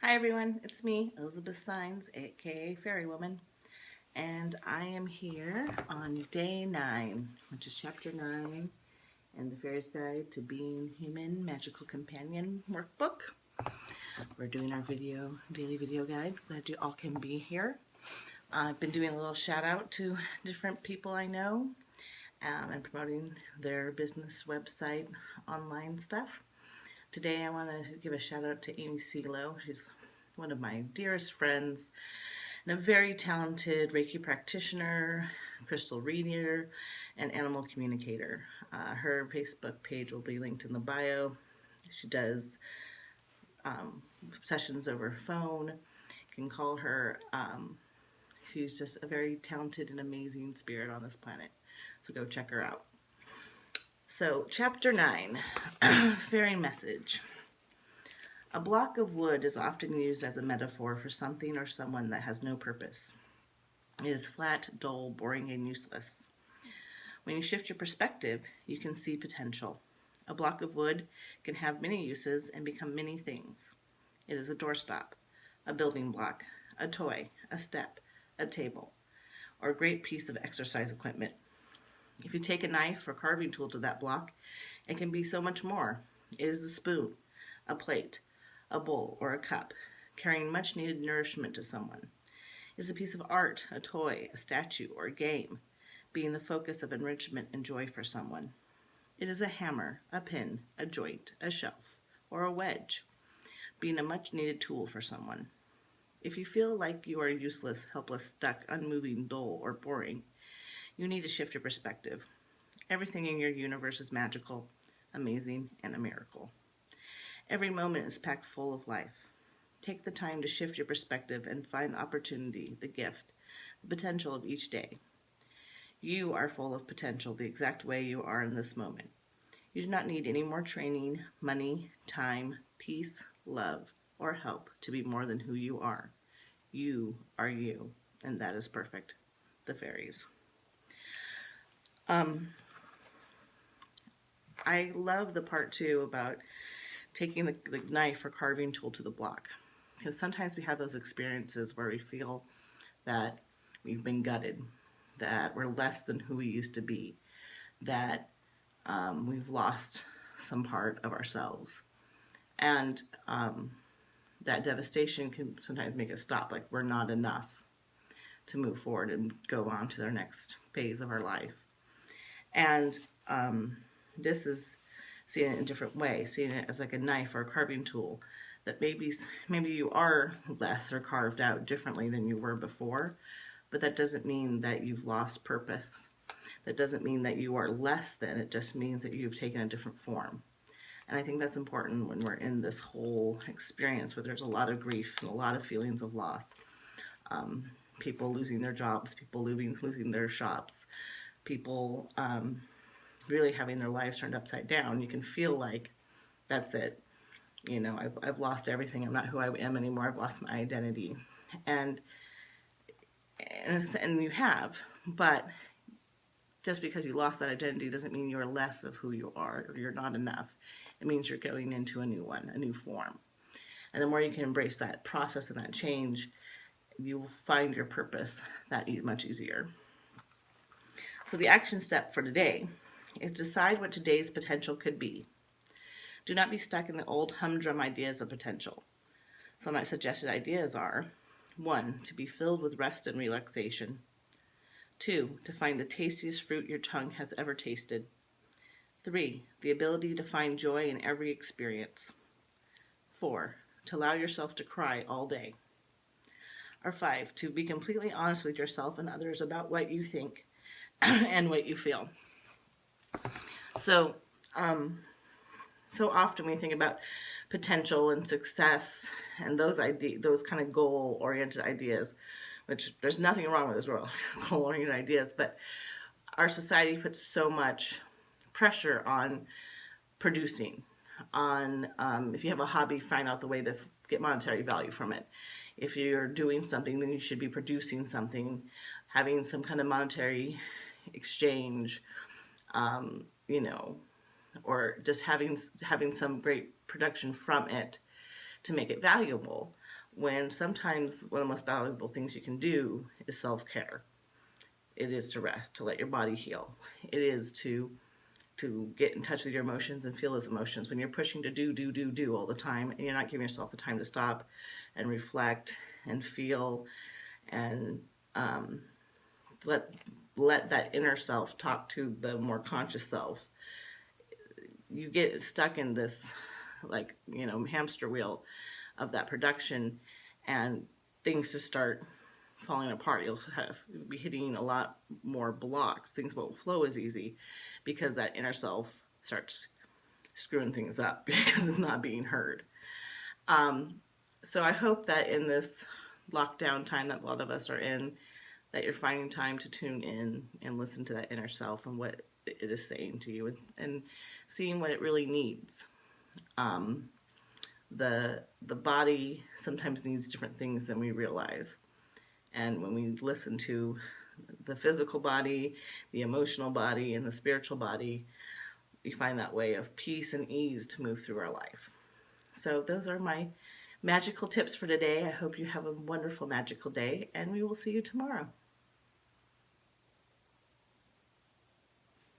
Hi everyone, it's me, Elizabeth Signs, aka Fairy Woman, and I am here on day 9, which is chapter 9 in the Fairies Guide to Being Human Magical Companion workbook. We're doing our daily video guide. Glad you all can be here. I've been doing a little shout out to different people I know and promoting their business website online stuff. Today I want to give a shout out to Amy Silo. She's one of my dearest friends and a very talented Reiki practitioner, crystal reader, and animal communicator. Her Facebook page will be linked in the bio. She does sessions over phone. You can call her. She's just a very talented and amazing spirit on this planet. So go check her out. So, chapter 9 Fairy Message. A block of wood is often used as a metaphor for something or someone that has no purpose. It is flat, dull, boring, and useless. When you shift your perspective, you can see potential. A block of wood can have many uses and become many things. It is a doorstop, a building block, a toy, a step, a table, or a great piece of exercise equipment. If you take a knife or carving tool to that block, it can be so much more. It is a spoon, a plate, a bowl, or a cup, carrying much needed nourishment to someone. It is a piece of art, a toy, a statue, or a game, being the focus of enrichment and joy for someone. It is a hammer, a pin, a joint, a shelf, or a wedge, being a much needed tool for someone. If you feel like you are useless, helpless, stuck, unmoving, dull, or boring, you need to shift your perspective. Everything in your universe is magical, amazing, and a miracle. Every moment is packed full of life. Take the time to shift your perspective and find the opportunity, the gift, the potential of each day. You are full of potential the exact way you are in this moment. You do not need any more training, money, time, peace, love, or help to be more than who you are. You are you, and that is perfect. The Fairies. I love the part too about taking the knife or carving tool to the block, because sometimes we have those experiences where we feel that we've been gutted, that we're less than who we used to be, that we've lost some part of ourselves, and that devastation can sometimes make us stop, like we're not enough to move forward and go on to their next phase of our life. And this is seeing it in a different way, seeing it as like a knife or a carving tool, that maybe you are less or carved out differently than you were before, but that doesn't mean that you've lost purpose. That doesn't mean that you are less than. It just means that you've taken a different form. And I think that's important when we're in this whole experience where there's a lot of grief and a lot of feelings of loss. People losing their jobs, people losing their shops, people really having their lives turned upside down. You can feel like that's it. You know, I've lost everything. I'm not who I am anymore. I've lost my identity. And you have, but just because you lost that identity doesn't mean you're less of who you are or you're not enough. It means you're going into a new one, a new form. And the more you can embrace that process and that change, you will find your purpose that much easier. So the action step for today is decide what today's potential could be. Do not be stuck in the old humdrum ideas of potential. Some of my suggested ideas are: 1, to be filled with rest and relaxation. 2, to find the tastiest fruit your tongue has ever tasted. 3, the ability to find joy in every experience. 4, to allow yourself to cry all day. Or 5, to be completely honest with yourself and others about what you think and what you feel. So often we think about potential and success and those kind of goal-oriented ideas, which there's nothing wrong with those goal-oriented ideas, but our society puts so much pressure on producing, on if you have a hobby, find out the way to get monetary value from it. If you're doing something, then you should be producing something, having some kind of monetary exchange, or just having some great production from it to make it valuable. when sometimes one of the most valuable things you can do is self-care. It is to rest, to let your body heal. It is to get in touch with your emotions and feel those emotions. When you're pushing to do all the time and you're not giving yourself the time to stop and reflect and feel and let let that inner self talk to the more conscious self, you get stuck in this, like, hamster wheel of that production, and things just start falling apart. You'll be hitting a lot more blocks. Things won't flow as easy because that inner self starts screwing things up because it's not being heard. So I hope that in this lockdown time that a lot of us are in, that you're finding time to tune in and listen to that inner self and what it is saying to you, and seeing what it really needs. The body sometimes needs different things than we realize. And when we listen to the physical body, the emotional body, and the spiritual body, we find that way of peace and ease to move through our life. So those are my magical tips for today. I hope you have a wonderful magical day, and we will see you tomorrow.